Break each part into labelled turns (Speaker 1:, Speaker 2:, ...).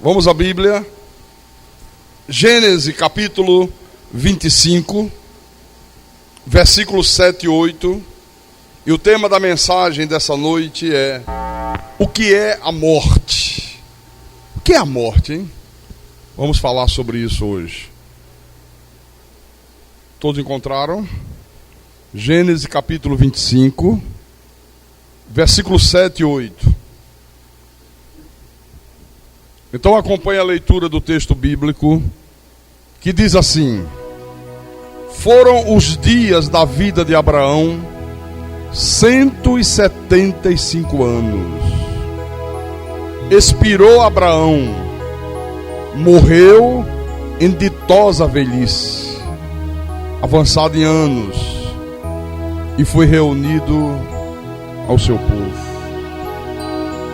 Speaker 1: Vamos à Bíblia. Gênesis capítulo 25, versículos 7 e 8. E o tema da mensagem dessa noite é: o que é a morte? O que é a morte, hein? Vamos falar sobre isso hoje. Todos encontraram? Gênesis capítulo 25, versículos 7 e 8. Então acompanhe a leitura do texto bíblico, que diz assim: foram os dias da vida de Abraão 175 anos. Expirou Abraão, morreu em ditosa velhice, avançado em anos, e foi reunido ao seu povo.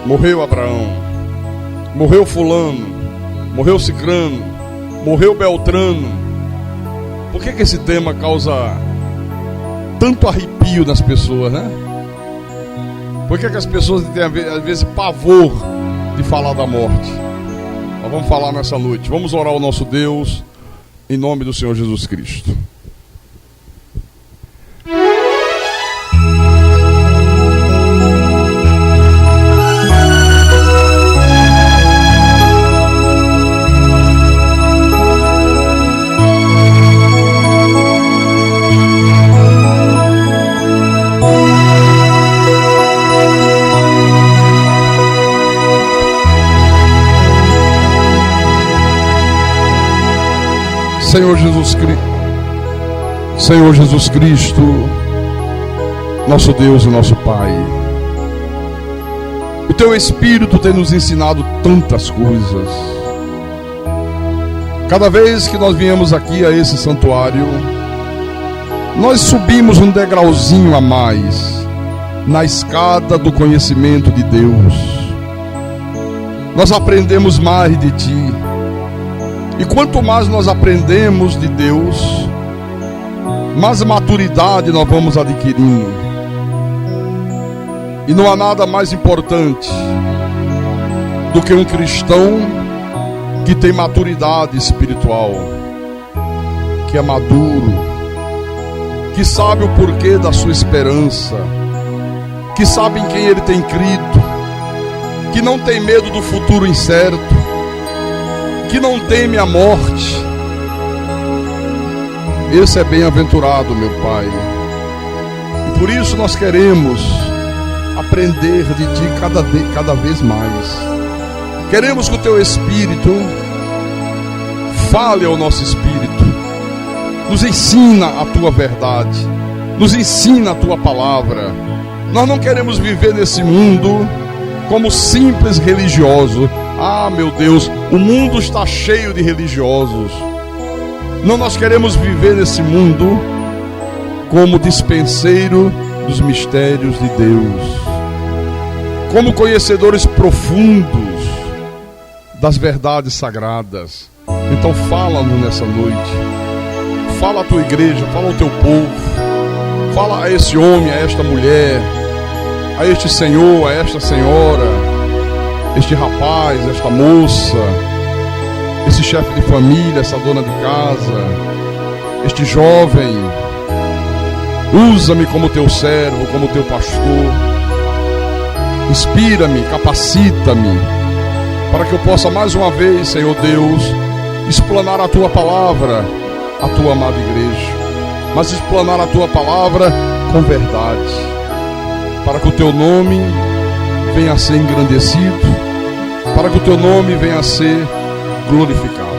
Speaker 1: Morreu Abraão, morreu fulano, morreu cicrano, morreu beltrano. Por que esse tema causa tanto arrepio nas pessoas, né? Por que as pessoas têm às vezes pavor de falar da morte? Nós vamos falar nessa noite. Vamos orar ao nosso Deus em nome do Senhor Jesus Cristo. Senhor Jesus Cristo, nosso Deus e nosso Pai, o Teu Espírito tem nos ensinado tantas coisas. Cada vez que nós viemos aqui a esse santuário, nós subimos um degrauzinho a mais na escada do conhecimento de Deus. Nós aprendemos mais de Ti. E quanto mais nós aprendemos de Deus, mais maturidade nós vamos adquirindo. E não há nada mais importante do que um cristão que tem maturidade espiritual, que é maduro, que sabe o porquê da sua esperança, que sabe em quem ele tem crido, que não tem medo do futuro incerto, que não teme a morte. Esse é bem-aventurado, meu Pai. E por isso nós queremos aprender de Ti cada vez mais. Queremos que o Teu Espírito fale ao nosso espírito, nos ensina a Tua verdade, nos ensina a Tua palavra. Nós não queremos viver nesse mundo como simples religiosos. Ah, meu Deus, o mundo está cheio de religiosos. Não, nós queremos viver nesse mundo como dispenseiro dos mistérios de Deus, como conhecedores profundos das verdades sagradas. Então fala-nos nessa noite, fala à Tua igreja, fala ao Teu povo, fala a esse homem, a esta mulher, a este senhor, a esta senhora, este rapaz, esta moça, esse chefe de família, essa dona de casa, este jovem. Usa-me como Teu servo, como Teu pastor. Inspira-me, capacita-me, para que eu possa mais uma vez, Senhor Deus, explanar a Tua palavra à Tua amada igreja, mas explanar a Tua palavra com verdade, para que o Teu nome venha a ser engrandecido, para que o Teu nome venha a ser glorificado.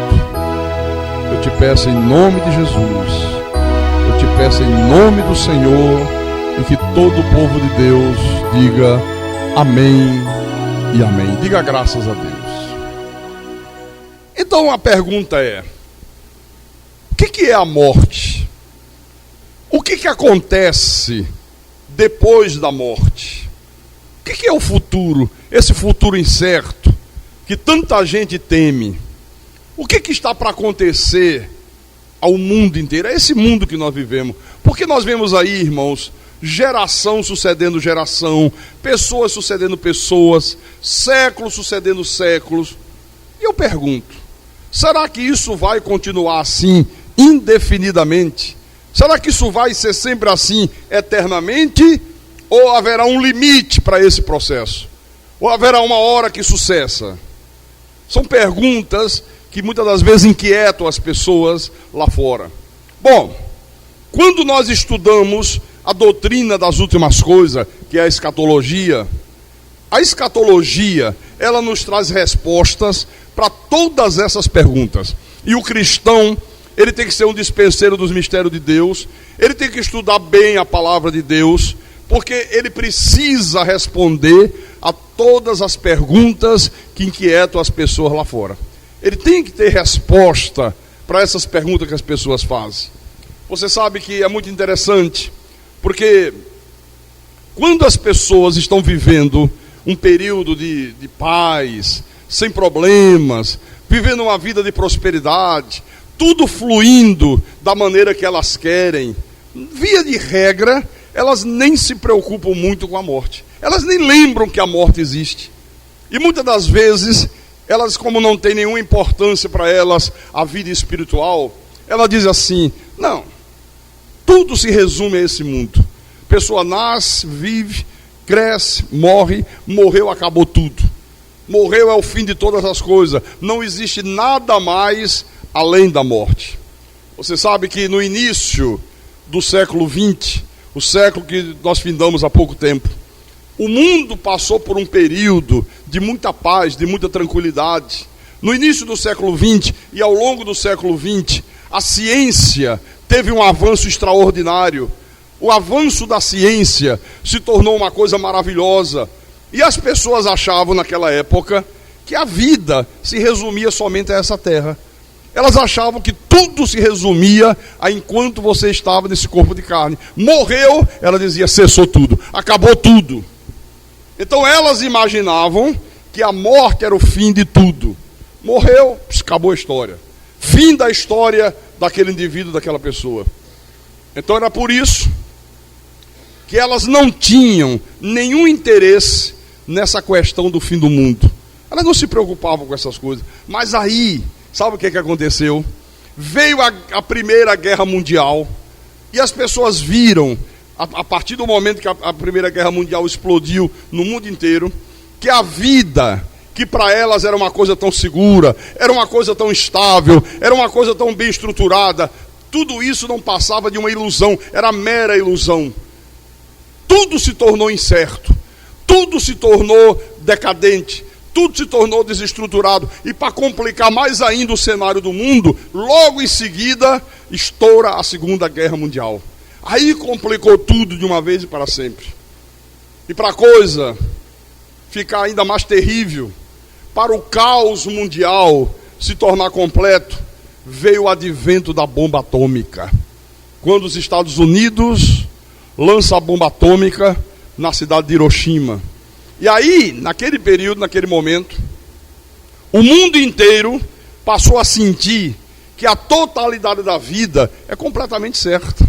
Speaker 1: Eu te peço em nome de Jesus, eu te peço em nome do Senhor, e que todo o povo de Deus diga amém e amém. Diga graças a Deus. Então a pergunta é: o que é a morte? O que acontece depois da morte? O que é o futuro? Esse futuro incerto que tanta gente teme. O que está para acontecer ao mundo inteiro? É esse mundo que nós vivemos. Porque nós vemos aí, irmãos, geração sucedendo geração, pessoas sucedendo pessoas, séculos sucedendo séculos. E eu pergunto, será que isso vai continuar assim indefinidamente? Será que isso vai ser sempre assim eternamente? Ou haverá um limite para esse processo? Ou haverá uma hora que isso cessa? São perguntas que muitas das vezes inquietam as pessoas lá fora. Bom, quando nós estudamos a doutrina das últimas coisas, que é a escatologia, ela nos traz respostas para todas essas perguntas. E o cristão, ele tem que ser um dispenseiro dos mistérios de Deus, ele tem que estudar bem a palavra de Deus, porque ele precisa responder a todas as perguntas que inquietam as pessoas lá fora. Ele tem que ter resposta para essas perguntas que as pessoas fazem. Você sabe que é muito interessante, porque quando as pessoas estão vivendo um período de paz, sem problemas, vivendo uma vida de prosperidade, tudo fluindo da maneira que elas querem, via de regra, elas nem se preocupam muito com a morte. Elas nem lembram que a morte existe. E muitas das vezes, elas, como não tem nenhuma importância para elas a vida espiritual, ela diz assim, não, tudo se resume a esse mundo. A pessoa nasce, vive, cresce, morre, morreu, acabou tudo. Morreu é o fim de todas as coisas. Não existe nada mais além da morte. Você sabe que no início do século XX, o século que nós findamos há pouco tempo, o mundo passou por um período de muita paz, de muita tranquilidade. No início do século XX e ao longo do século XX, a ciência teve um avanço extraordinário. O avanço da ciência se tornou uma coisa maravilhosa. E as pessoas achavam naquela época que a vida se resumia somente a essa terra. Elas achavam que tudo se resumia a enquanto você estava nesse corpo de carne. Morreu, ela dizia, cessou tudo, acabou tudo. Então elas imaginavam que a morte era o fim de tudo. Morreu, acabou a história. Fim da história daquele indivíduo, daquela pessoa. Então era por isso que elas não tinham nenhum interesse nessa questão do fim do mundo. Elas não se preocupavam com essas coisas. Mas aí, sabe o que aconteceu? Veio a Primeira Guerra Mundial e as pessoas viram, a partir do momento que a Primeira Guerra Mundial explodiu no mundo inteiro, que a vida, que para elas era uma coisa tão segura, era uma coisa tão estável, era uma coisa tão bem estruturada, tudo isso não passava de uma ilusão, era mera ilusão. Tudo se tornou incerto, tudo se tornou decadente, tudo se tornou desestruturado. E para complicar mais ainda o cenário do mundo, logo em seguida estoura a Segunda Guerra Mundial. Aí complicou tudo de uma vez e para sempre. E para a coisa ficar ainda mais terrível, para o caos mundial se tornar completo, veio o advento da bomba atômica. Quando os Estados Unidos lança a bomba atômica na cidade de Hiroshima. E aí, naquele período, naquele momento, o mundo inteiro passou a sentir que a totalidade da vida é completamente certa.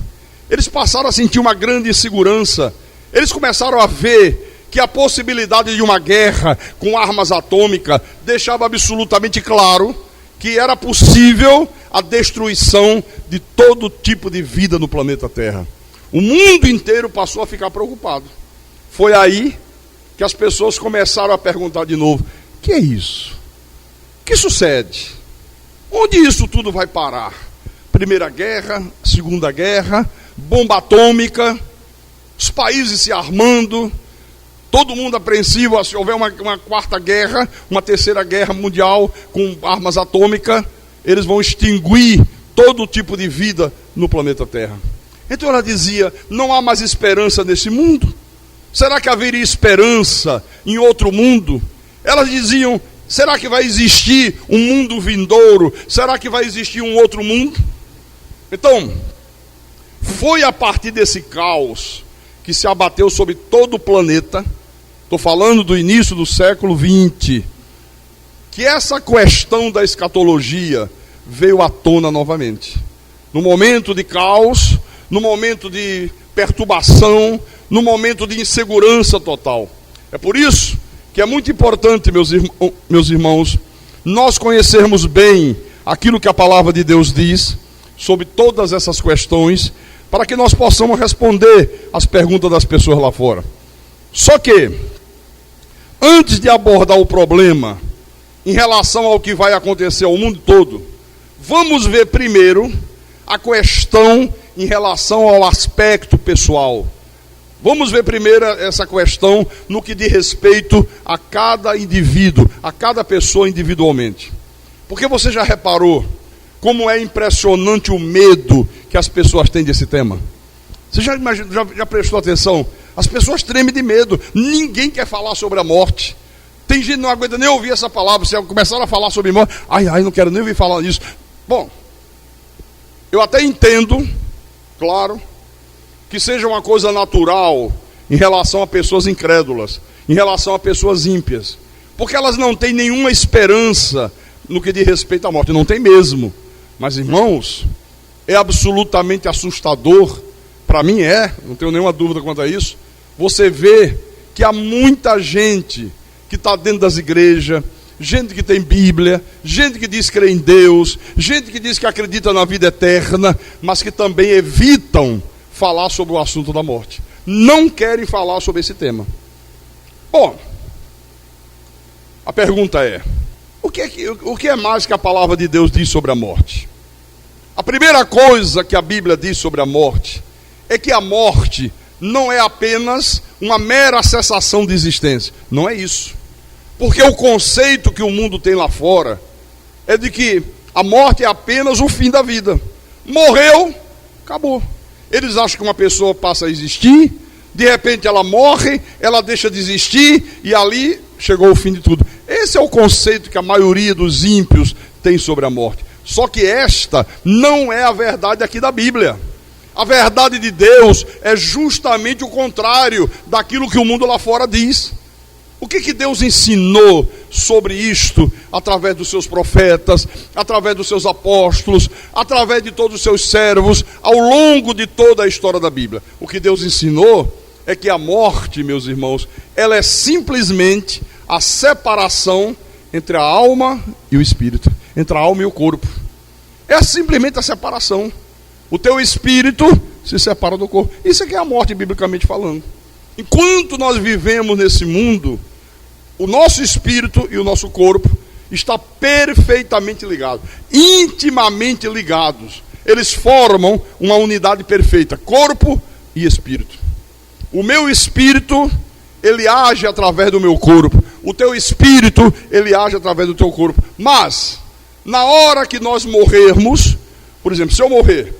Speaker 1: Eles passaram a sentir uma grande insegurança. Eles começaram a ver que a possibilidade de uma guerra com armas atômicas deixava absolutamente claro que era possível a destruição de todo tipo de vida no planeta Terra. O mundo inteiro passou a ficar preocupado. Foi aí que as pessoas começaram a perguntar de novo, o que é isso? O que sucede? Onde isso tudo vai parar? Primeira Guerra, Segunda Guerra, bomba atômica, os países se armando, todo mundo apreensivo, se houver uma quarta guerra, uma terceira guerra mundial com armas atômicas, eles vão extinguir todo tipo de vida no planeta Terra. Então ela dizia, não há mais esperança nesse mundo? Será que haveria esperança em outro mundo? Elas diziam, será que vai existir um mundo vindouro? Será que vai existir um outro mundo? Então, foi a partir desse caos que se abateu sobre todo o planeta, estou falando do início do século XX, que essa questão da escatologia veio à tona novamente. No momento de caos, no momento de perturbação, no momento de insegurança total. É por isso que é muito importante, meus irmãos, nós conhecermos bem aquilo que a palavra de Deus diz sobre todas essas questões, para que nós possamos responder às perguntas das pessoas lá fora. Só que, antes de abordar o problema em relação ao que vai acontecer ao mundo todo, vamos ver primeiro a questão em relação ao aspecto pessoal. Vamos ver primeiro essa questão no que diz respeito a cada indivíduo, a cada pessoa individualmente. Porque você já reparou como é impressionante o medo que as pessoas têm desse tema? Você já prestou atenção? As pessoas tremem de medo. Ninguém quer falar sobre a morte. Tem gente que não aguenta nem ouvir essa palavra. Se começaram a falar sobre morte, não quero nem ouvir falar disso. Bom, eu até entendo, claro, que seja uma coisa natural em relação a pessoas incrédulas, em relação a pessoas ímpias, porque elas não têm nenhuma esperança no que diz respeito à morte, não tem mesmo. Mas, irmãos, é absolutamente assustador, para mim não tenho nenhuma dúvida quanto a isso, você vê que há muita gente que está dentro das igrejas, gente que tem Bíblia, gente que diz crer em Deus, gente que diz que acredita na vida eterna, mas que também evitam falar sobre o assunto da morte. Não querem falar sobre esse tema. Bom, a pergunta é, o que é mais que a palavra de Deus diz sobre a morte? A primeira coisa que a Bíblia diz sobre a morte é que a morte não é apenas uma mera cessação de existência. Não é isso. Porque o conceito que o mundo tem lá fora é de que a morte é apenas o fim da vida. Morreu, acabou. Eles acham que uma pessoa passa a existir, de repente ela morre, ela deixa de existir e ali chegou o fim de tudo. Esse é o conceito que a maioria dos ímpios tem sobre a morte. Só que esta não é a verdade aqui da Bíblia. A verdade de Deus é justamente o contrário daquilo que o mundo lá fora diz. O que Deus ensinou sobre isto através dos seus profetas, através dos seus apóstolos, através de todos os seus servos, ao longo de toda a história da Bíblia? O que Deus ensinou é que a morte, meus irmãos, ela é simplesmente a separação entre a alma e o espírito, entre a alma e o corpo. É simplesmente a separação. O teu espírito se separa do corpo. Isso aqui é a morte, biblicamente falando. Enquanto nós vivemos nesse mundo, o nosso espírito e o nosso corpo estão perfeitamente ligados, intimamente ligados. Eles formam uma unidade perfeita, corpo e espírito. O meu espírito, ele age através do meu corpo. O teu espírito, ele age através do teu corpo. Mas, na hora que nós morrermos, por exemplo, se eu morrer,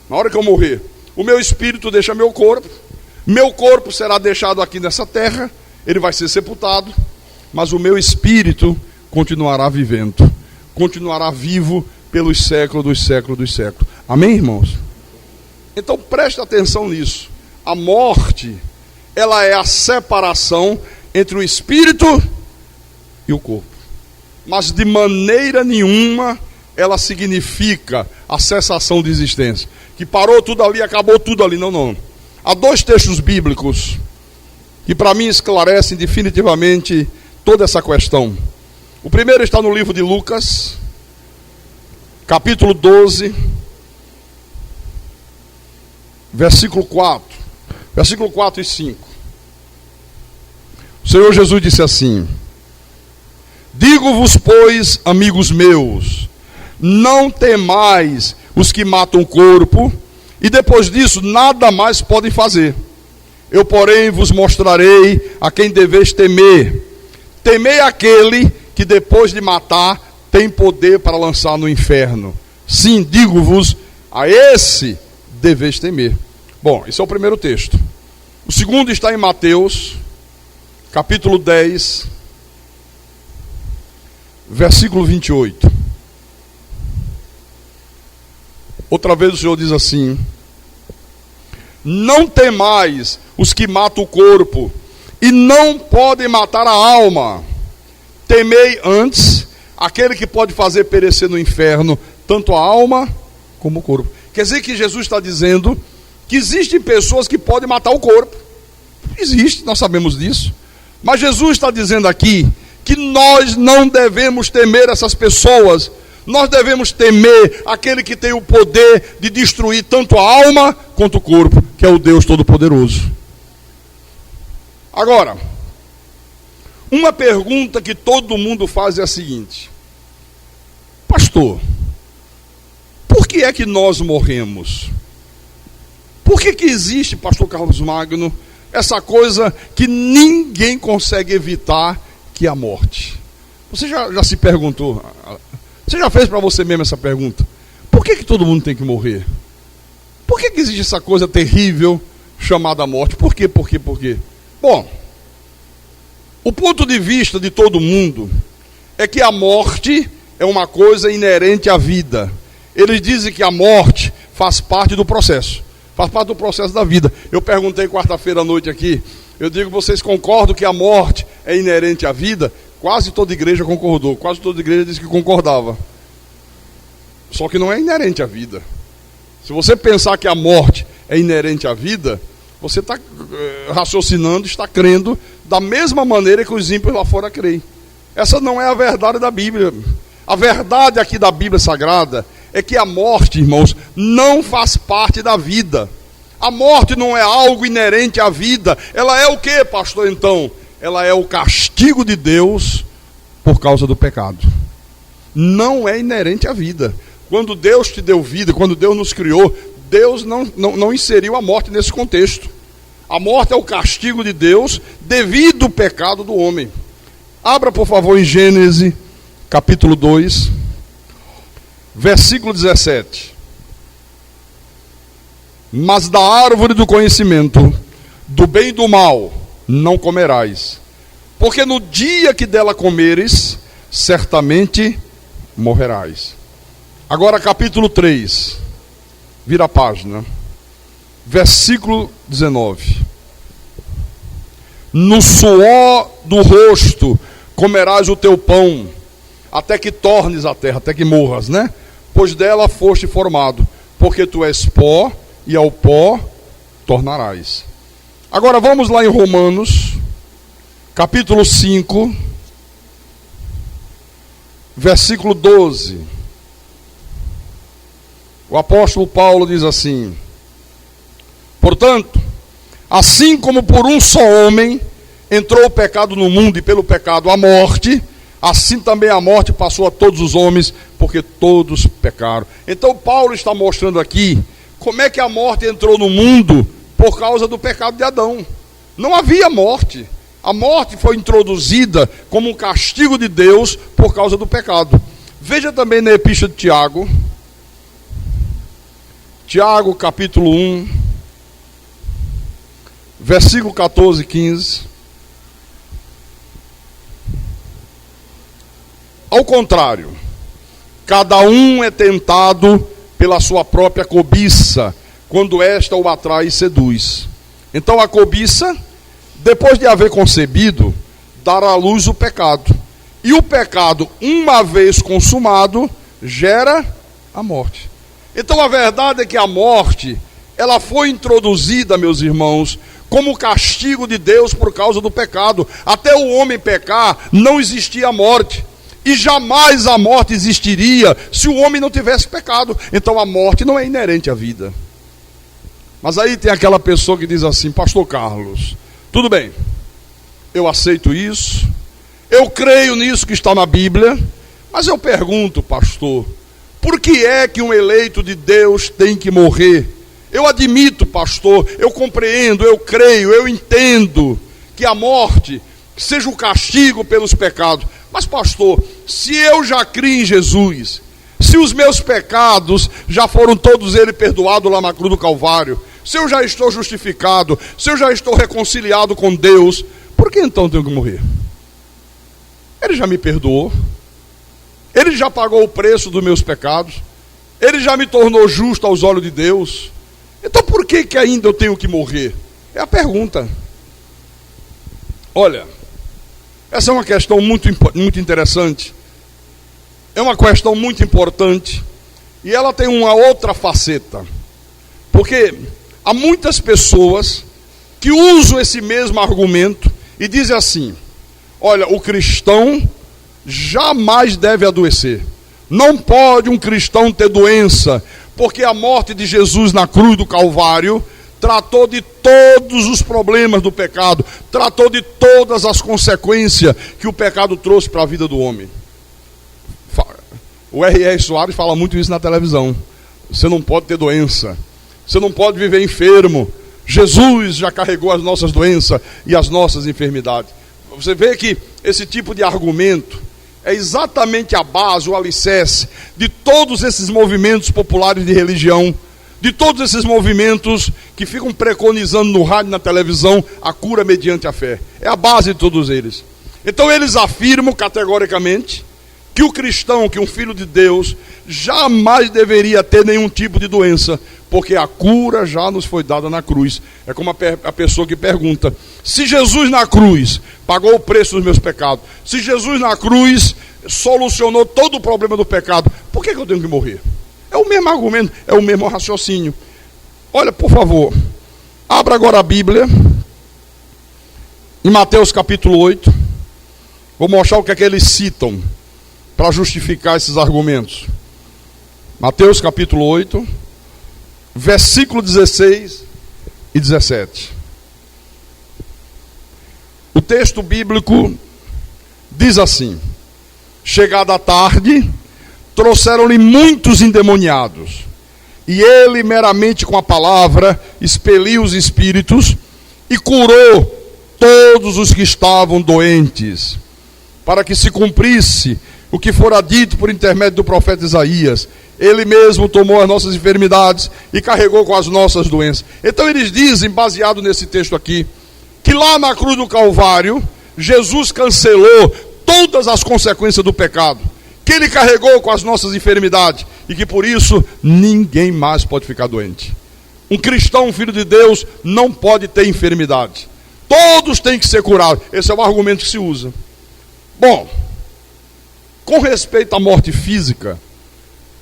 Speaker 1: na hora que eu morrer, o meu espírito deixa meu corpo será deixado aqui nessa terra, ele vai ser sepultado, mas o meu espírito continuará vivendo, continuará vivo pelos séculos dos séculos dos séculos. Amém, irmãos? Então preste atenção nisso. A morte, ela é a separação entre o espírito e o corpo. Mas de maneira nenhuma ela significa a cessação de existência. Que parou tudo ali, acabou tudo ali. Não, não. Há dois textos bíblicos que para mim esclarecem definitivamente toda essa questão. O primeiro está no livro de Lucas, capítulo 12, versículo 4 e 5. O Senhor Jesus disse assim: digo-vos, pois, amigos meus, não temais os que matam o corpo, e depois disso nada mais podem fazer. Eu, porém, vos mostrarei a quem deveis temer. Temei aquele que depois de matar tem poder para lançar no inferno. Sim, digo-vos, a esse deveis temer. Bom, esse é o primeiro texto. O segundo está em Mateus, capítulo 10, versículo 28. Outra vez o Senhor diz assim: não temais os que matam o corpo e não podem matar a alma. Temei antes aquele que pode fazer perecer no inferno tanto a alma como o corpo. Quer dizer que Jesus está dizendo que existem pessoas que podem matar o corpo. Existe, nós sabemos disso. Mas Jesus está dizendo aqui que nós não devemos temer essas pessoas. Nós devemos temer aquele que tem o poder de destruir tanto a alma quanto o corpo, que é o Deus Todo-Poderoso. Agora, uma pergunta que todo mundo faz é a seguinte: pastor, por que é que nós morremos? Por que existe, pastor Carlos Magno, essa coisa que ninguém consegue evitar, que é a morte? Você já se perguntou? Você já fez para você mesmo essa pergunta? Por que todo mundo tem que morrer? Por que existe essa coisa terrível chamada morte? Por quê? Bom, o ponto de vista de todo mundo é que a morte é uma coisa inerente à vida. Eles dizem que a morte faz parte do processo. Faz parte do processo da vida. Eu perguntei quarta-feira à noite aqui, eu digo, vocês concordam que a morte é inerente à vida? Quase toda igreja concordou, quase toda igreja disse que concordava. Só que não é inerente à vida. Se você pensar que a morte é inerente à vida, você está raciocinando, está crendo da mesma maneira que os ímpios lá fora creem. Essa não é a verdade da Bíblia. A verdade aqui da Bíblia Sagrada é que a morte, irmãos, não faz parte da vida. A morte não é algo inerente à vida. Ela é o que, pastor, então? Ela é o castigo de Deus por causa do pecado. Não é inerente à vida. Quando Deus te deu vida, quando Deus nos criou, Deus não inseriu a morte nesse contexto. A morte é o castigo de Deus devido ao pecado do homem. Abra, por favor, em Gênesis, capítulo 2, versículo 17. Mas da árvore do conhecimento, do bem e do mal, não comerás, porque no dia que dela comeres, certamente morrerás. Agora capítulo 3, vira a página, versículo 19. No suor do rosto comerás o teu pão, até que tornes a terra, até que morras, né? Pois dela foste formado, porque tu és pó, e ao pó tornarás. Agora vamos lá em Romanos, capítulo 5, versículo 12. O apóstolo Paulo diz assim: portanto, assim como por um só homem entrou o pecado no mundo, e pelo pecado a morte, assim também a morte passou a todos os homens, porque todos pecaram. Então Paulo está mostrando aqui como é que a morte entrou no mundo por causa do pecado de Adão. Não havia morte. A morte foi introduzida como um castigo de Deus por causa do pecado. Veja também na epístola de Tiago. Tiago, capítulo 1, versículo 14 e 15. Ao contrário, cada um é tentado pela sua própria cobiça, quando esta o atrai e seduz. Então a cobiça, depois de haver concebido, dará à luz o pecado. E o pecado, uma vez consumado, gera a morte. Então a verdade é que a morte, ela foi introduzida, meus irmãos, como castigo de Deus por causa do pecado. Até o homem pecar, não existia morte. E jamais a morte existiria se o homem não tivesse pecado. Então a morte não é inerente à vida. Mas aí tem aquela pessoa que diz assim: pastor Carlos, tudo bem, eu aceito isso, eu creio nisso que está na Bíblia, mas eu pergunto, pastor, por que é que um eleito de Deus tem que morrer? Eu admito, pastor, eu compreendo, eu creio, eu entendo que a morte seja o castigo pelos pecados. Mas pastor, se eu já criei em Jesus, se os meus pecados já foram todos eles perdoados lá na cruz do Calvário, se eu já estou justificado, se eu já estou reconciliado com Deus, por que então eu tenho que morrer? Ele já me perdoou, Ele já pagou o preço dos meus pecados, Ele já me tornou justo aos olhos de Deus. Então por que ainda eu tenho que morrer? É a pergunta. Olha, essa é uma questão muito interessante. É uma questão muito importante. E ela tem uma outra faceta. Porque há muitas pessoas que usam esse mesmo argumento e dizem assim: Olha, o cristão jamais deve adoecer. Não pode um cristão ter doença, porque a morte de Jesus na cruz do Calvário tratou de todos os problemas do pecado, tratou de todas as consequências que o pecado trouxe para a vida do homem. O R.R. Soares fala muito isso na televisão. Você não pode ter doença, você não pode viver enfermo. Jesus já carregou as nossas doenças e as nossas enfermidades. Você vê que esse tipo de argumento é exatamente a base, o alicerce de todos esses movimentos populares de religião, de todos esses movimentos que ficam preconizando no rádio e na televisão a cura mediante a fé. É a base de todos eles. Então eles afirmam categoricamente que o cristão, que um filho de Deus, jamais deveria ter nenhum tipo de doença, porque a cura já nos foi dada na cruz. É como a pessoa que pergunta: se Jesus na cruz pagou o preço dos meus pecados, se Jesus na cruz solucionou todo o problema do pecado, por que eu tenho que morrer? É o mesmo argumento, é o mesmo raciocínio. Olha, por favor, abra agora a Bíblia, em Mateus capítulo 8, vou mostrar o que é que eles citam para justificar esses argumentos. Mateus capítulo 8, versículo 16 e 17. O texto bíblico diz assim: chegada a tarde, trouxeram-lhe muitos endemoniados, e ele meramente com a palavra expeliu os espíritos e curou todos os que estavam doentes, para que se cumprisse o que fora dito por intermédio do profeta Isaías: ele mesmo tomou as nossas enfermidades e carregou com as nossas doenças. Então eles dizem, baseado nesse texto aqui, que lá na cruz do Calvário, Jesus cancelou todas as consequências do pecado, que ele carregou com as nossas enfermidades, e que por isso ninguém mais pode ficar doente. Um cristão, um filho de Deus, não pode ter enfermidade. Todos têm que ser curados. Esse é o argumento que se usa. Bom, com respeito à morte física,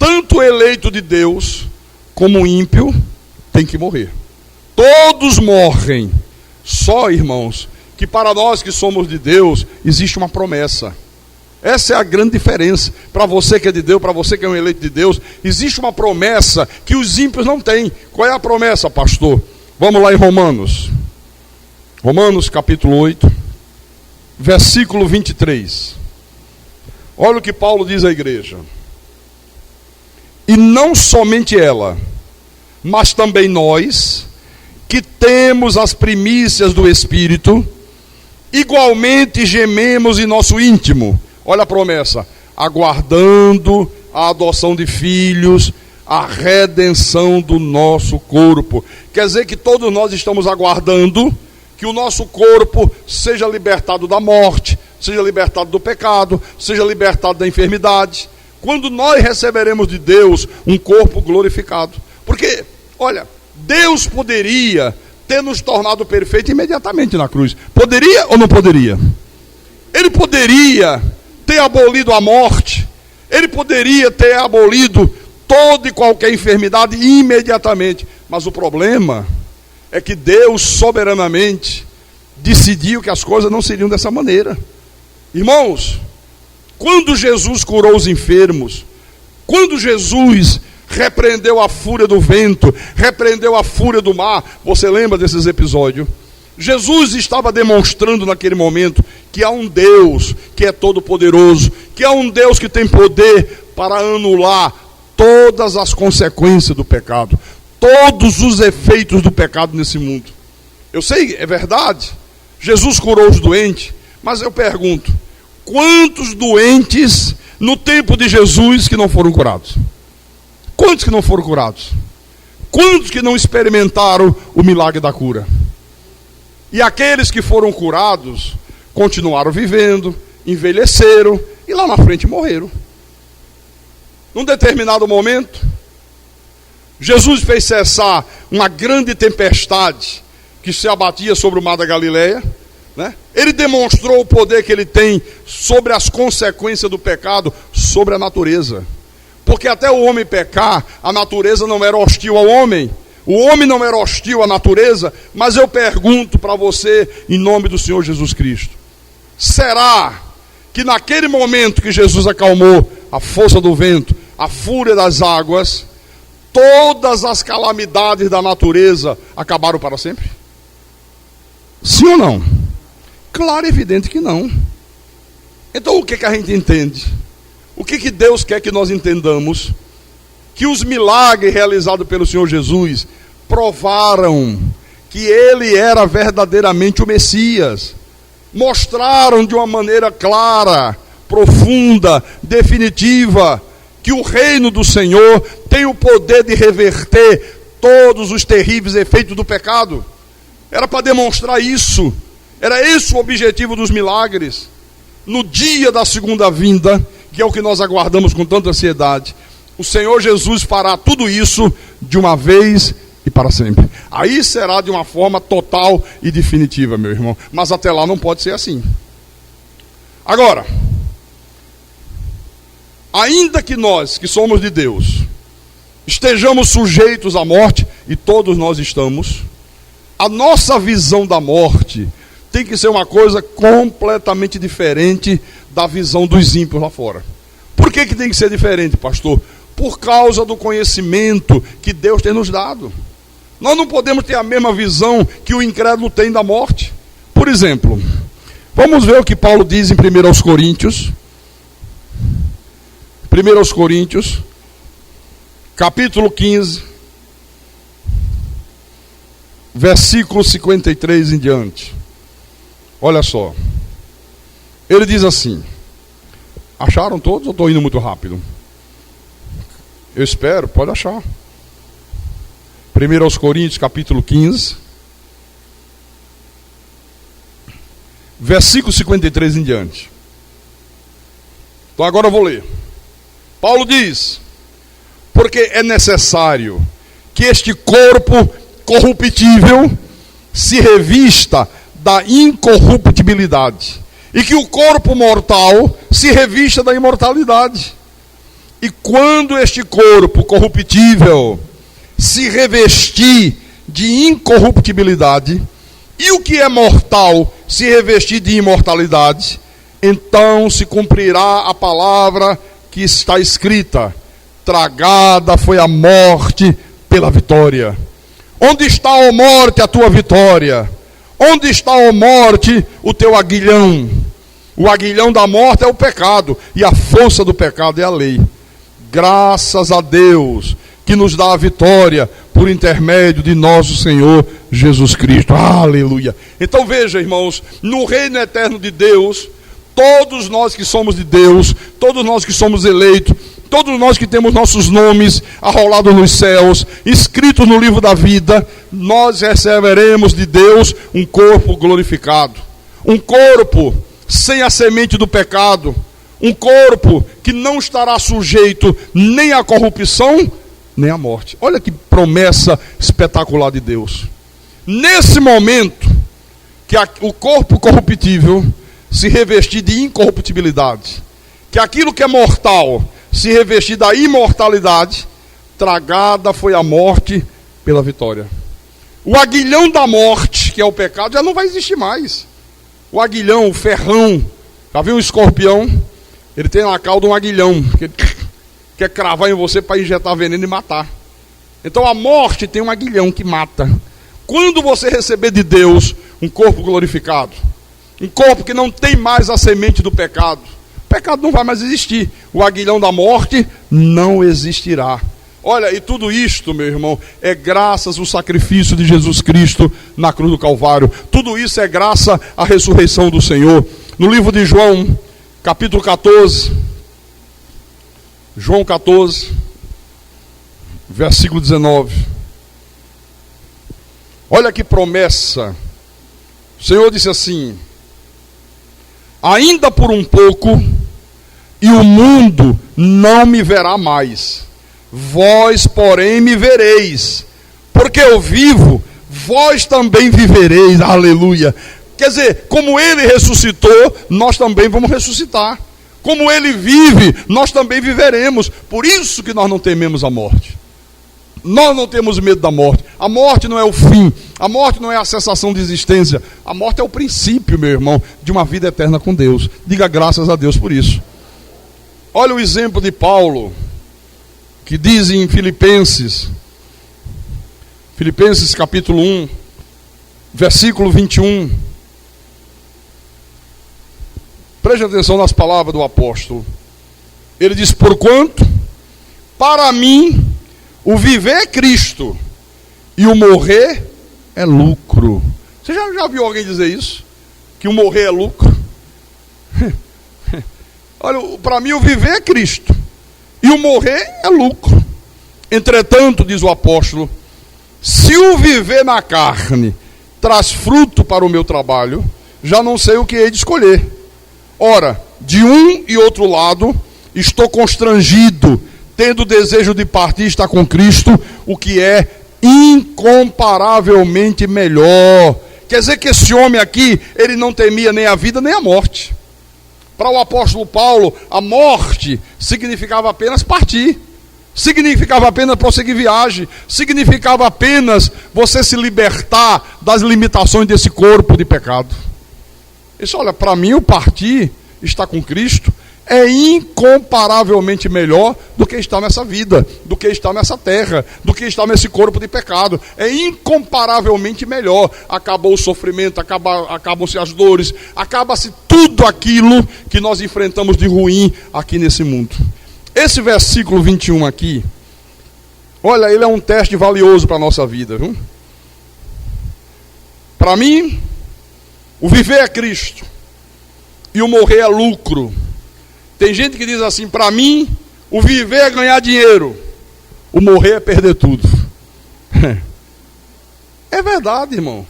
Speaker 1: tanto o eleito de Deus como o ímpio tem que morrer. Todos morrem. Só, irmãos, que para nós que somos de Deus, existe uma promessa. Essa é a grande diferença. Para você que é de Deus, para você que é um eleito de Deus, existe uma promessa que os ímpios não têm. Qual é a promessa, pastor? Vamos lá em Romanos. Romanos capítulo 8, versículo 23. Olha o que Paulo diz à igreja: e não somente ela, mas também nós, que temos as primícias do Espírito, igualmente gememos em nosso íntimo. Olha a promessa: aguardando a adoção de filhos, a redenção do nosso corpo. Quer dizer que todos nós estamos aguardando que o nosso corpo seja libertado da morte, seja libertado do pecado, seja libertado da enfermidade, quando nós receberemos de Deus um corpo glorificado. Porque, olha, Deus poderia ter nos tornado perfeitos imediatamente na cruz. Poderia ou não poderia? Ele poderia ter abolido a morte, ele poderia ter abolido toda e qualquer enfermidade imediatamente. Mas o problema é que Deus soberanamente decidiu que as coisas não seriam dessa maneira. Irmãos, quando Jesus curou os enfermos, quando Jesus repreendeu a fúria do vento, repreendeu a fúria do mar, você lembra desses episódios? Jesus estava demonstrando naquele momento que há um Deus que é todo poderoso, que há um Deus que tem poder para anular todas as consequências do pecado, todos os efeitos do pecado nesse mundo. Eu sei, é verdade, Jesus curou os doentes, mas eu pergunto, quantos doentes no tempo de Jesus que não foram curados? Quantos que não foram curados? Quantos que não experimentaram o milagre da cura? E aqueles que foram curados continuaram vivendo, envelheceram e lá na frente morreram. Num determinado momento, Jesus fez cessar uma grande tempestade que se abatia sobre o mar da Galileia, né? Ele demonstrou o poder que ele tem sobre as consequências do pecado, sobre a natureza. Porque até o homem pecar, a natureza não era hostil ao homem. O homem não era hostil à natureza. Mas eu pergunto para você, em nome do Senhor Jesus Cristo: Será que naquele momento que Jesus acalmou a força do vento, a fúria das águas, todas as calamidades da natureza acabaram para sempre? Sim ou não? Claro, evidente que não. Então o que a gente entende? O que Deus quer que nós entendamos? Que os milagres realizados pelo Senhor Jesus provaram que Ele era verdadeiramente o Messias. Mostraram de uma maneira clara, profunda, definitiva, que o reino do Senhor tem o poder de reverter todos os terríveis efeitos do pecado. Era para demonstrar isso. Era esse o objetivo dos milagres. No dia da segunda vinda, que é o que nós aguardamos com tanta ansiedade, o Senhor Jesus fará tudo isso de uma vez e para sempre. Aí será de uma forma total e definitiva, meu irmão. Mas até lá não pode ser assim. Agora, ainda que nós, que somos de Deus, estejamos sujeitos à morte, e todos nós estamos, a nossa visão da morte tem que ser uma coisa completamente diferente da visão dos ímpios lá fora. Por que tem que ser diferente, pastor? Por causa do conhecimento que Deus tem nos dado. Nós não podemos ter a mesma visão que o incrédulo tem da morte. Por exemplo, vamos ver o que Paulo diz em 1 Coríntios. 1 Coríntios, capítulo 15, versículo 53 em diante. Olha só. Ele diz assim. Acharam todos ou estou indo muito rápido? Eu espero, pode achar. 1 Coríntios, capítulo 15, versículo 53 em diante. Então agora eu vou ler. Paulo diz: porque é necessário que este corpo corruptível se revista da incorruptibilidade, e que o corpo mortal se revista da imortalidade. E quando este corpo corruptível se revestir de incorruptibilidade, e o que é mortal se revestir de imortalidade, então se cumprirá a palavra que está escrita: tragada foi a morte pela vitória. Onde está, ó morte, a tua vitória? Onde está, ó morte, o teu aguilhão? O aguilhão da morte é o pecado, e a força do pecado é a lei. Graças a Deus que nos dá a vitória por intermédio de nosso Senhor Jesus Cristo. Aleluia. Então veja, irmãos, no reino eterno de Deus, todos nós que somos de Deus, todos nós que somos eleitos, todos nós que temos nossos nomes arrolados nos céus, escritos no livro da vida, nós receberemos de Deus um corpo glorificado, um corpo sem a semente do pecado, um corpo que não estará sujeito nem à corrupção, nem à morte. Olha que promessa espetacular de Deus. Nesse momento, que o corpo corruptível se revestir de incorruptibilidade, que aquilo que é mortal se revestir da imortalidade, tragada foi a morte pela vitória. O aguilhão da morte, que é o pecado, já não vai existir mais. O aguilhão, o ferrão, já viu um escorpião? Ele tem na cauda um aguilhão, que ele quer cravar em você para injetar veneno e matar. Então a morte tem um aguilhão que mata. Quando você receber de Deus um corpo glorificado, um corpo que não tem mais a semente do pecado, o pecado não vai mais existir. O aguilhão da morte não existirá. Olha, e tudo isto, meu irmão, é graças ao sacrifício de Jesus Cristo na cruz do Calvário. Tudo isso é graças à ressurreição do Senhor. No livro de João, capítulo 14, João 14, versículo 19. Olha que promessa. O Senhor disse assim: ainda por um pouco, e o mundo não me verá mais. Vós, porém, me vereis. Porque eu vivo, vós também vivereis. Aleluia. Quer dizer, como Ele ressuscitou, nós também vamos ressuscitar. Como Ele vive, nós também viveremos. Por isso que nós não tememos a morte. Nós não temos medo da morte. A morte não é o fim. A morte não é a cessação de existência. A morte é o princípio, meu irmão, de uma vida eterna com Deus. Diga graças a Deus por isso. Olha o exemplo de Paulo, que diz em Filipenses capítulo 1, versículo 21. Preste atenção nas palavras do apóstolo. Ele diz: porquanto, para mim, o viver é Cristo, e o morrer é lucro. Você já viu alguém dizer isso? Que o morrer é lucro? Olha, para mim o viver é Cristo, e o morrer é lucro. Entretanto, diz o apóstolo, se o viver na carne traz fruto para o meu trabalho, já não sei o que hei de escolher. Ora, de um e outro lado, estou constrangido, tendo o desejo de partir e estar com Cristo, o que é incomparavelmente melhor. Quer dizer que esse homem aqui, ele não temia nem a vida nem a morte. Para o apóstolo Paulo, a morte significava apenas partir, significava apenas prosseguir viagem, significava apenas você se libertar das limitações desse corpo de pecado. Isso, olha, para mim o partir, estar com Cristo, é incomparavelmente melhor do que estar nessa vida, do que estar nessa terra, do que estar nesse corpo de pecado. É incomparavelmente melhor. Acabou o sofrimento, acabam-se as dores, acaba-se tudo aquilo que nós enfrentamos de ruim aqui nesse mundo. Esse versículo 21 aqui, olha, ele é um teste valioso para a nossa vida, viu? Para mim, o viver é Cristo e o morrer é lucro. Tem gente que diz assim: para mim, o viver é ganhar dinheiro, o morrer é perder tudo. É verdade, irmão.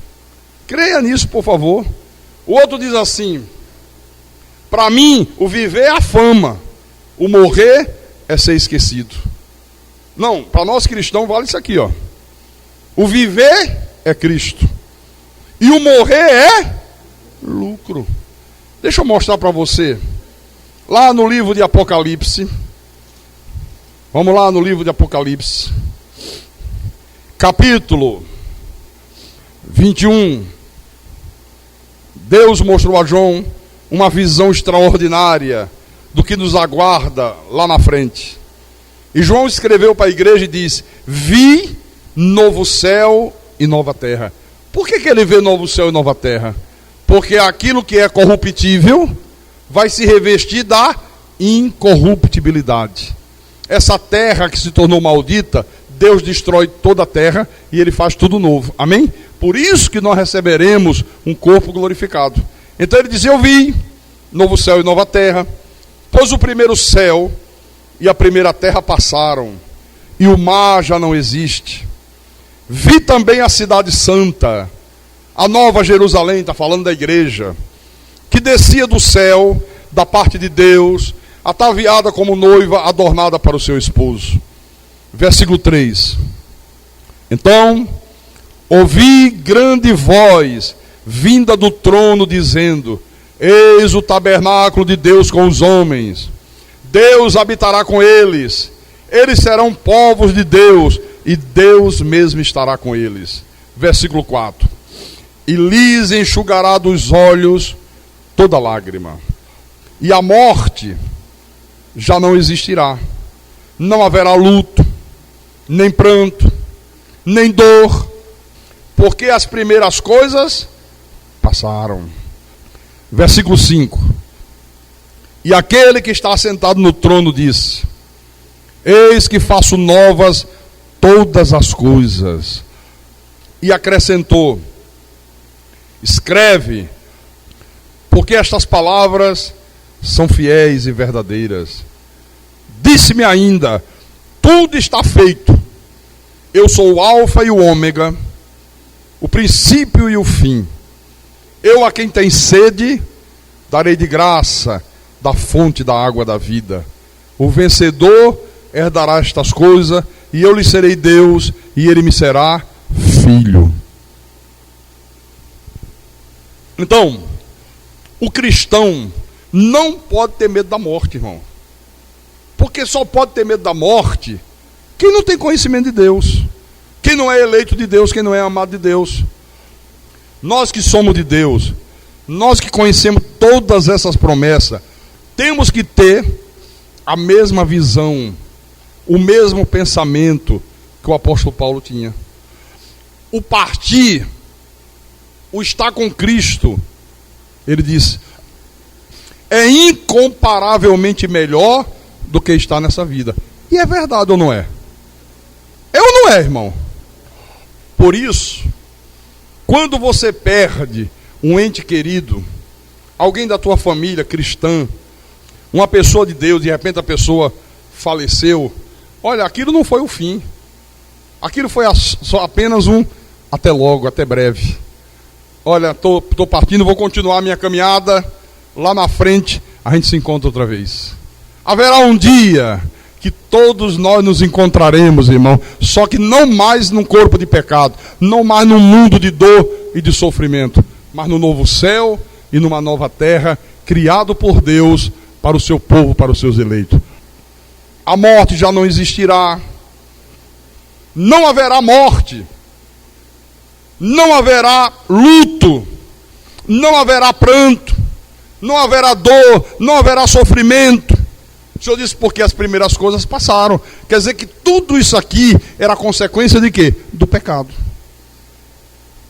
Speaker 1: Creia nisso, por favor. O outro diz assim: para mim, o viver é a fama, o morrer é ser esquecido. Não, para nós cristãos vale isso aqui, ó. O viver é Cristo e o morrer é lucro. Deixa eu mostrar para você. Lá no livro de Apocalipse. Vamos lá no livro de Apocalipse. Capítulo 21. Deus mostrou a João uma visão extraordinária do que nos aguarda lá na frente. E João escreveu para a igreja e disse: vi novo céu e nova terra. Por que ele vê novo céu e nova terra? Porque aquilo que é corruptível vai se revestir da incorruptibilidade. Essa terra que se tornou maldita, Deus destrói toda a terra e Ele faz tudo novo. Amém? Por isso que nós receberemos um corpo glorificado. Então ele diz: eu vi novo céu e nova terra, pois o primeiro céu e a primeira terra passaram, e o mar já não existe. Vi também a cidade santa, a nova Jerusalém, está falando da igreja, que descia do céu, da parte de Deus, ataviada como noiva, adornada para o seu esposo. Versículo 3. Então, ouvi grande voz, vinda do trono, dizendo: eis o tabernáculo de Deus com os homens. Deus habitará com eles. Eles serão povos de Deus, e Deus mesmo estará com eles. Versículo 4. E lhes enxugará dos olhos toda lágrima, e a morte já não existirá. Não haverá luto, nem pranto, nem dor, porque as primeiras coisas passaram. Versículo 5. E aquele que está sentado no trono disse: eis que faço novas todas as coisas. E acrescentou: escreve, porque estas palavras são fiéis e verdadeiras. Disse-me ainda: tudo está feito. Eu sou o alfa e o ômega, o princípio e o fim. Eu a quem tem sede darei de graça da fonte da água da vida. O vencedor herdará estas coisas, e eu lhe serei Deus, e ele me será filho. Então, o cristão não pode ter medo da morte, irmão. Porque só pode ter medo da morte Quem não tem conhecimento de Deus, quem não é eleito de Deus, quem não é amado de Deus. Nós que somos de Deus, nós que conhecemos todas essas promessas, temos que ter a mesma visão, o mesmo pensamento que o apóstolo Paulo tinha. O partir, o estar com Cristo, ele disse, é incomparavelmente melhor do que estar nessa vida. E é verdade ou não é? É ou não é, irmão? Por isso, quando você perde um ente querido, alguém da tua família cristã, uma pessoa de Deus, de repente a pessoa faleceu, olha, aquilo não foi o fim. Aquilo foi só apenas um até logo, até breve. Olha, estou partindo, vou continuar a minha caminhada. Lá na frente a gente se encontra outra vez. Haverá um dia que todos nós nos encontraremos, irmão, só que não mais num corpo de pecado, não mais num mundo de dor e de sofrimento, mas no novo céu e numa nova terra, criado por Deus para o seu povo, para os seus eleitos. A morte já não existirá, não haverá morte, não haverá luto, não haverá pranto, não haverá dor, não haverá sofrimento. O Senhor disse, porque as primeiras coisas passaram. Quer dizer que tudo isso aqui era consequência de quê? Do pecado.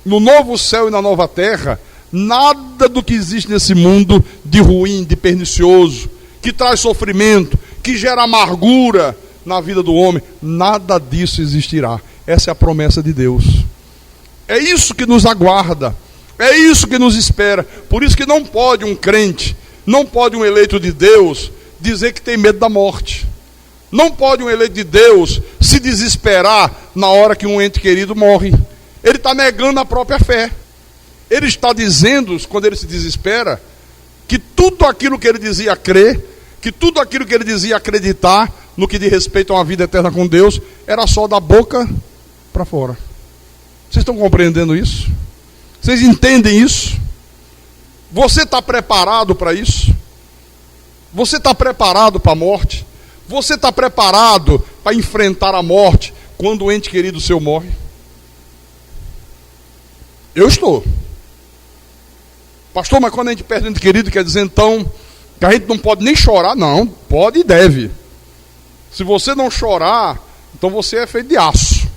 Speaker 1: No novo céu e na nova terra, nada do que existe nesse mundo de ruim, de pernicioso, que traz sofrimento, que gera amargura na vida do homem, nada disso existirá. Essa é a promessa de Deus. É isso que nos aguarda, é isso que nos espera. Por isso que não pode um crente, não pode um eleito de Deus dizer que tem medo da morte. Não pode um eleito de Deus se desesperar na hora que um ente querido morre. Ele está negando a própria fé. Ele está dizendo, quando ele se desespera, que tudo aquilo que ele dizia crer, que tudo aquilo que ele dizia acreditar, no que diz respeito a uma vida eterna com Deus, era só da boca para fora. Vocês estão compreendendo isso? Vocês entendem isso? Você está preparado para isso? Você está preparado para a morte? Você está preparado para enfrentar a morte quando o ente querido seu morre? Eu estou. Pastor, mas quando a gente perde um ente querido, quer dizer então que a gente não pode nem chorar? Não, pode e deve. Se você não chorar, então você é feito de aço.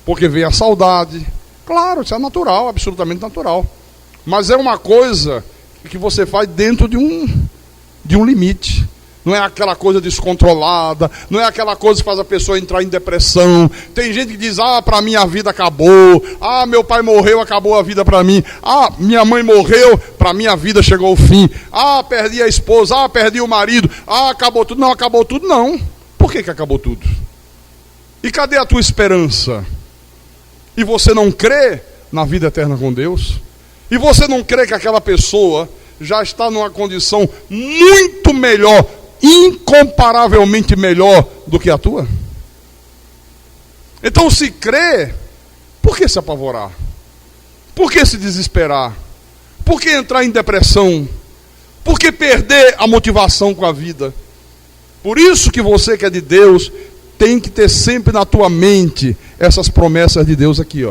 Speaker 1: Porque vem a saudade. Claro, isso é natural, absolutamente natural. Mas é uma coisa que você faz dentro de um limite. Não é aquela coisa descontrolada, não é aquela coisa que faz a pessoa entrar em depressão. Tem gente que diz, para mim a vida acabou, meu pai morreu, acabou a vida para mim, minha mãe morreu, para mim a vida chegou ao fim, perdi a esposa, perdi o marido, acabou tudo. Não, acabou tudo não. Por que acabou tudo? E cadê a tua esperança? E você não crê na vida eterna com Deus? E você não crê que aquela pessoa já está numa condição muito melhor, incomparavelmente melhor do que a tua? Então, se crê, por que se apavorar? Por que se desesperar? Por que entrar em depressão? Por que perder a motivação com a vida? Por isso que você que é de Deus tem que ter sempre na tua mente essas promessas de Deus aqui,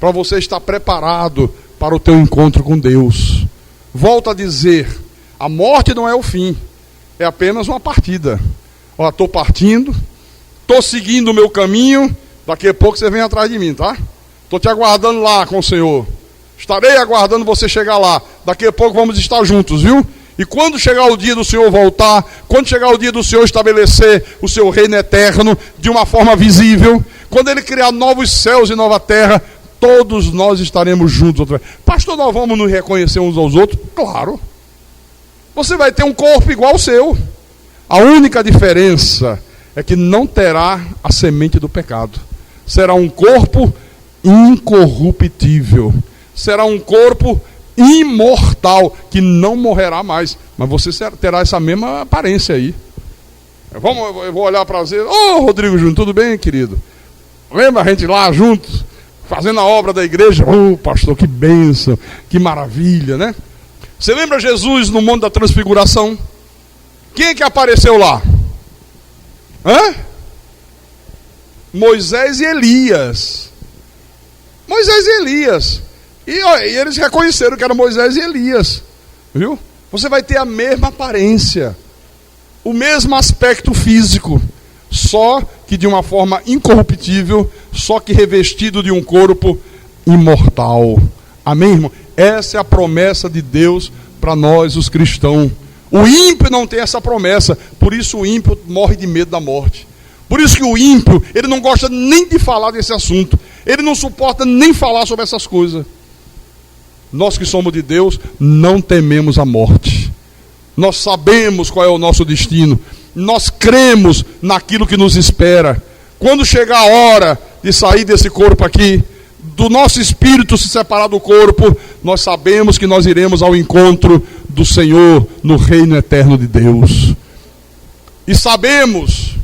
Speaker 1: para você estar preparado para o teu encontro com Deus. Volto a dizer, a morte não é o fim, é apenas uma partida. Estou partindo, estou seguindo o meu caminho, daqui a pouco você vem atrás de mim, tá? Estou te aguardando lá com o Senhor. Estarei aguardando você chegar lá. Daqui a pouco vamos estar juntos, viu? E quando chegar o dia do Senhor voltar, quando chegar o dia do Senhor estabelecer o seu reino eterno de uma forma visível, quando Ele criar novos céus e nova terra, todos nós estaremos juntos outra vez. Pastor, nós vamos nos reconhecer uns aos outros? Claro. Você vai ter um corpo igual ao seu. A única diferença é que não terá a semente do pecado. Será um corpo incorruptível. Será um corpo imortal, que não morrerá mais. Mas você terá essa mesma aparência aí. Eu vou olhar para você. Rodrigo Júnior, tudo bem, querido? Lembra a gente lá juntos, fazendo a obra da igreja? Pastor, que bênção, que maravilha, né? Você lembra Jesus no Monte da Transfiguração? Quem é que apareceu lá? Moisés e Elias. Moisés e Elias. E eles reconheceram que era Moisés e Elias. Viu? Você vai ter a mesma aparência, o mesmo aspecto físico, só que de uma forma incorruptível, só que revestido de um corpo imortal. Amém, irmão? Essa é a promessa de Deus para nós, os cristãos. O ímpio não tem essa promessa, por isso o ímpio morre de medo da morte. Por isso que o ímpio, ele não gosta nem de falar desse assunto, ele não suporta nem falar sobre essas coisas. Nós que somos de Deus, não tememos a morte. Nós sabemos qual é o nosso destino. Nós cremos naquilo que nos espera. Quando chegar a hora de sair desse corpo aqui, do nosso espírito se separar do corpo, nós sabemos que nós iremos ao encontro do Senhor no reino eterno de Deus. E sabemos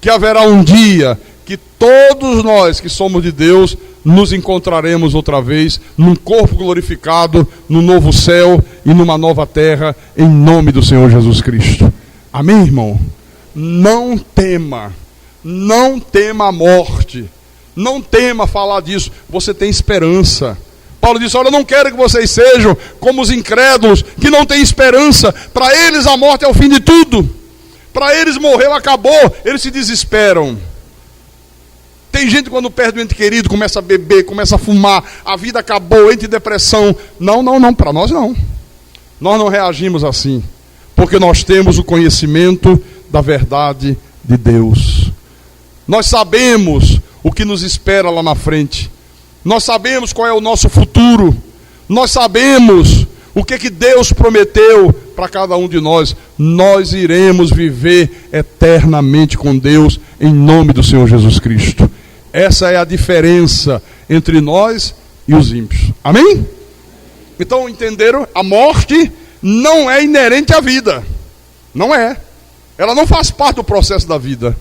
Speaker 1: que haverá um dia que todos nós que somos de Deus nos encontraremos outra vez num corpo glorificado, num novo céu e numa nova terra, em nome do Senhor Jesus Cristo. Amém, irmão? Não tema a morte, não tema falar disso, você tem esperança. Paulo disse: olha, eu não quero que vocês sejam como os incrédulos, que não têm esperança. Para eles a morte é o fim de tudo, para eles morreu, acabou, eles se desesperam. Tem gente quando perde um ente querido, começa a beber, começa a fumar, a vida acabou, entra em depressão. Não, para nós não. Nós não reagimos assim, porque nós temos o conhecimento da verdade de Deus. Nós sabemos o que nos espera lá na frente. Nós sabemos qual é o nosso futuro. Nós sabemos o que Deus prometeu para cada um de nós. Nós iremos viver eternamente com Deus, em nome do Senhor Jesus Cristo. Essa é a diferença entre nós e os ímpios. Amém? Então, entenderam? A morte não é inerente à vida. Não é. Ela não faz parte do processo da vida.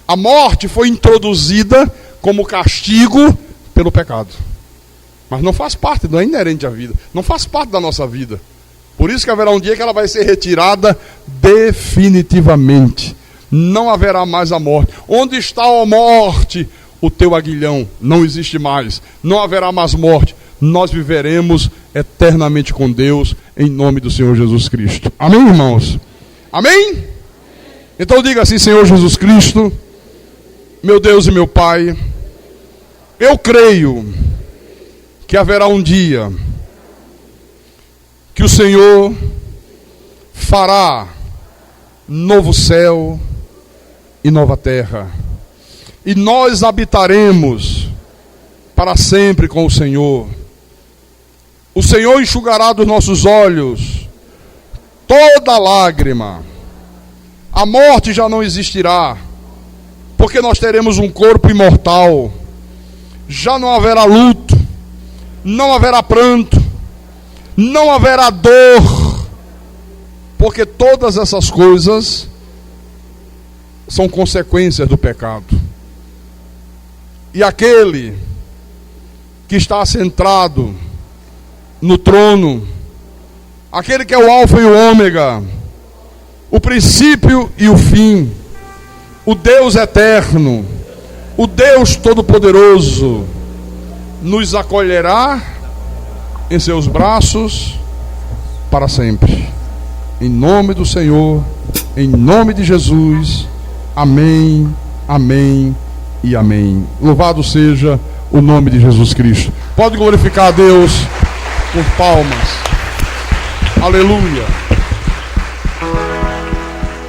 Speaker 1: A morte foi introduzida como castigo pelo pecado. Mas não faz parte, não é inerente à vida. Não faz parte da nossa vida. Por isso que haverá um dia que ela vai ser retirada definitivamente. Não haverá mais a morte. Onde está a morte? O teu aguilhão não existe mais. Não haverá mais morte. Nós viveremos eternamente com Deus, em nome do Senhor Jesus Cristo. Amém, irmãos? Amém? Então diga assim: Senhor Jesus Cristo, meu Deus e meu Pai, eu creio que haverá um dia que o Senhor fará novo céu e nova terra, e nós habitaremos para sempre com o Senhor. O Senhor enxugará dos nossos olhos toda lágrima. A morte já não existirá, porque nós teremos um corpo imortal. Já não haverá luto, não haverá pranto, não haverá dor, porque todas essas coisas são consequências do pecado. E aquele que está assentado no trono, aquele que é o alfa e o ômega, o princípio e o fim, o Deus eterno, o Deus todo-poderoso, nos acolherá em seus braços para sempre. Em nome do Senhor, em nome de Jesus. Amém, amém e amém. Louvado seja o nome de Jesus Cristo. Pode glorificar a Deus por palmas. Aleluia.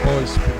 Speaker 1: Oh, Espírito.